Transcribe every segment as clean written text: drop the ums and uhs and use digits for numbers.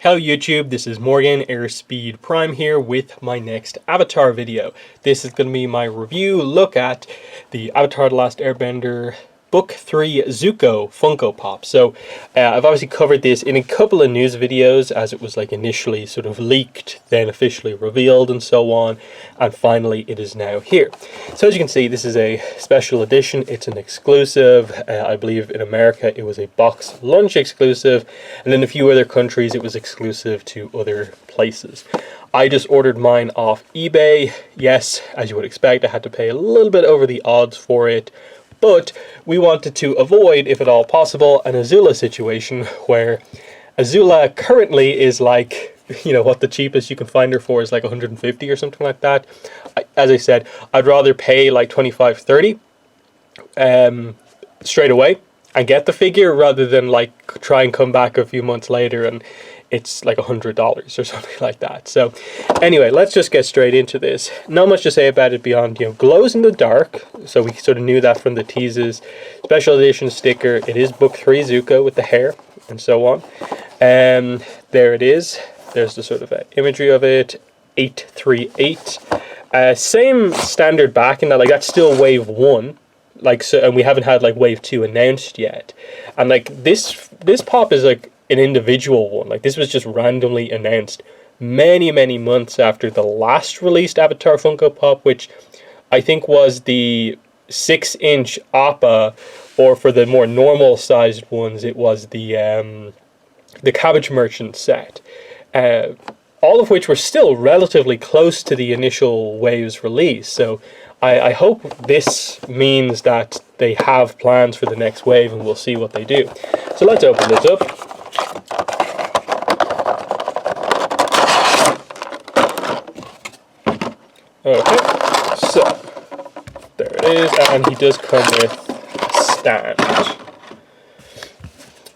Hello YouTube, this is Morgan Airspeed Prime here with my next Avatar video. This is going to be my review look at the Avatar The Last Airbender Book 3 Zuko Funko Pop. So I've obviously covered this in a couple of news videos as it was like initially sort of leaked, then officially revealed and so on, and finally it is now here. So as you can see, this is a special edition. It's an exclusive. I believe in America it was a box lunch exclusive, and in a few other countries it was exclusive to other places. I just ordered mine off eBay. Yes, as you would expect, I had to pay a little bit over the odds for it. But we wanted to avoid, if at all possible, an Azula situation where Azula currently is like, you know, what the cheapest you can find her for is like 150 or something like that. As I said, I'd rather pay like 25, 30 straight away and get the figure rather than like try and come back a few months later and it's like $100 or something like that. So anyway, let's just get straight into this. Not much to say about it beyond, you know, glows in the dark. So we sort of knew that from the teases. Special edition sticker. It is book 3 Zuko with the hair and so on. There it is. There's the sort of imagery of it. 838. Same standard back in that, like, that's still wave 1. Like, so, and we haven't had like wave 2 announced yet. And like this pop is like an individual one. Like, this was just randomly announced many months after the last released Avatar Funko Pop, which I think was the 6-inch Appa, or for the more normal sized ones it was the Cabbage Merchant set, all of which were still relatively close to the initial wave's release. So I hope this means that they have plans for the next wave and we'll see what they do. So let's open this up. Okay, so there it is, and he does come with a stand.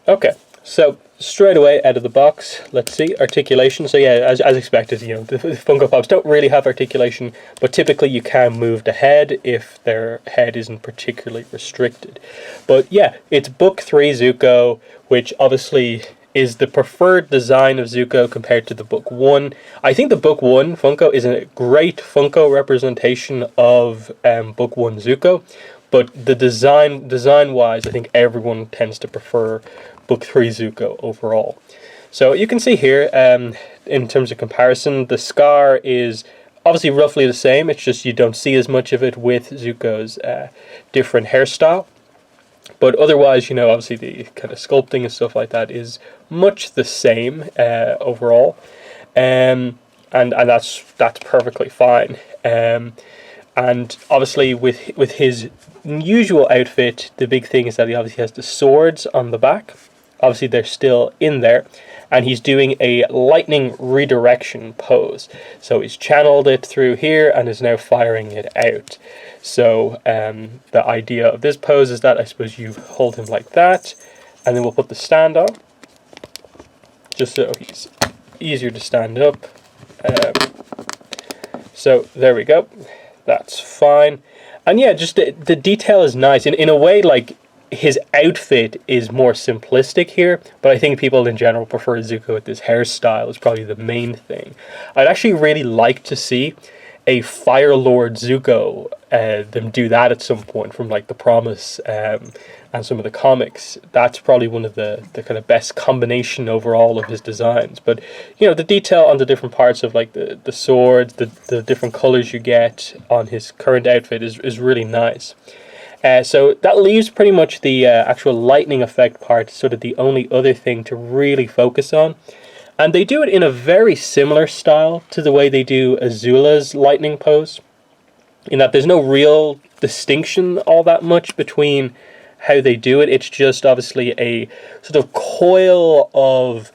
Okay, so straight away out of the box, let's see, articulation. So yeah, as expected, you know, the Funko Pops don't really have articulation, but typically you can move the head if their head isn't particularly restricted. But yeah, it's book 3 Zuko, which obviously is the preferred design of Zuko compared to the book 1. I think the book 1 Funko is a great Funko representation of book 1 Zuko, but the design wise, I think everyone tends to prefer book 3 Zuko overall. So you can see here, in terms of comparison, the scar is obviously roughly the same. It's just you don't see as much of it with Zuko's different hairstyle. But otherwise, you know, obviously the kind of sculpting and stuff like that is much the same overall, and that's perfectly fine. And obviously with his usual outfit, the big thing is that he obviously has the swords on the back. Obviously they're still in there, and he's doing a lightning redirection pose. So he's channeled it through here and is now firing it out. So the idea of this pose is that I suppose you hold him like that, and then we'll put the stand on, just so he's easier to stand up. So there we go. That's fine. And yeah, just the detail is nice. In a way, like, his outfit is more simplistic here, but I think people in general prefer Zuko with this hairstyle. Is probably the main thing. I'd actually really like to see a Fire Lord Zuko, them do that at some point from like The Promise and some of the comics. That's probably one of the kind of best combination overall of his designs. But you know, the detail on the different parts of like the swords, the different colors you get on his current outfit is really nice. So that leaves pretty much the actual lightning effect part, sort of the only other thing to really focus on. And they do it in a very similar style to the way they do Azula's lightning pose, in that there's no real distinction all that much between how they do it. It's just obviously a sort of coil of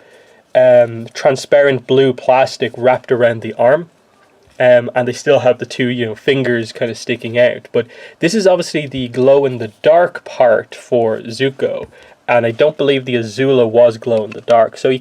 transparent blue plastic wrapped around the arm. And they still have the two, you know, fingers kind of sticking out. But this is obviously the glow-in-the-dark part for Zuko, and I don't believe the Azula was glow-in-the-dark. So you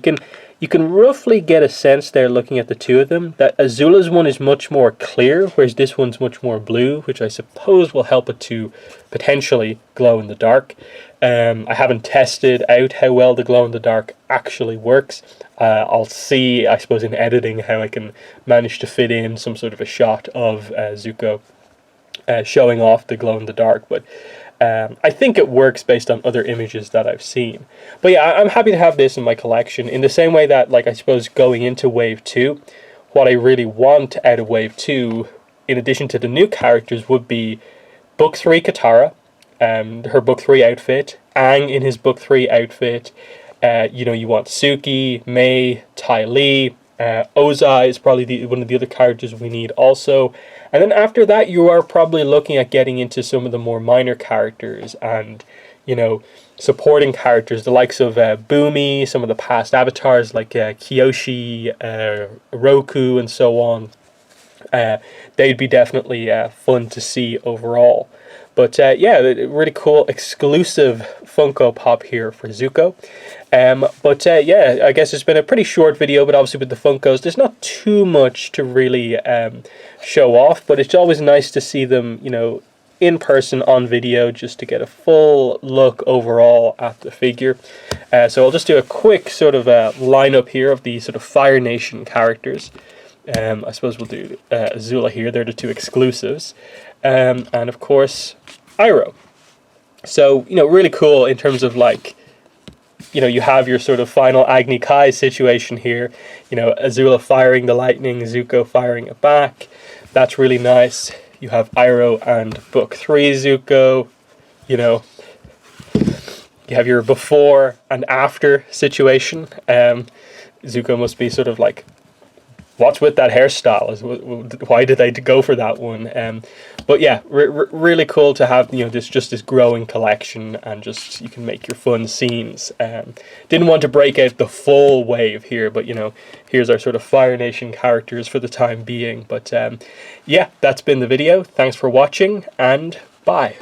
you can roughly get a sense there looking at the two of them that Azula's one is much more clear, whereas this one's much more blue, which I suppose will help it to potentially glow in the dark. I haven't tested out how well the glow in the dark actually works. I'll see, I suppose, in editing how I can manage to fit in some sort of a shot of Zuko showing off the glow in the dark, but I think it works based on other images that I've seen. But yeah, I'm happy to have this in my collection, in the same way that, like, I suppose going into Wave 2, what I really want out of Wave 2, in addition to the new characters, would be Book 3 Katara, her Book 3 outfit, Aang in his Book 3 outfit. You know, you want Suki, Mei, Ty Lee, Ozai is probably one of the other characters we need also. And then after that, you are probably looking at getting into some of the more minor characters and, you know, supporting characters, the likes of Boomy, some of the past avatars like Kyoshi, Roku, and so on. They'd be definitely fun to see overall. But yeah, really cool exclusive Funko Pop here for Zuko. But yeah, I guess it's been a pretty short video, but obviously with the Funkos, there's not too much to really show off, but it's always nice to see them, you know, in person on video, just to get a full look overall at the figure. So I'll just do a quick sort of lineup here of the sort of Fire Nation characters. I suppose we'll do Azula here, they're the two exclusives. And of course, Iroh. So, you know, really cool in terms of, like, you know, you have your sort of final Agni Kai situation here. You know, Azula firing the lightning, Zuko firing it back. That's really nice. You have Iroh and Book 3 Zuko. You know, you have your before and after situation. Zuko must be sort of like, what's with that hairstyle? Why did they go for that one? But yeah, really cool to have, you know, this growing collection, and just you can make your fun scenes. Didn't want to break out the full wave here, but you know, here's our sort of Fire Nation characters for the time being. But yeah, that's been the video. Thanks for watching, and bye.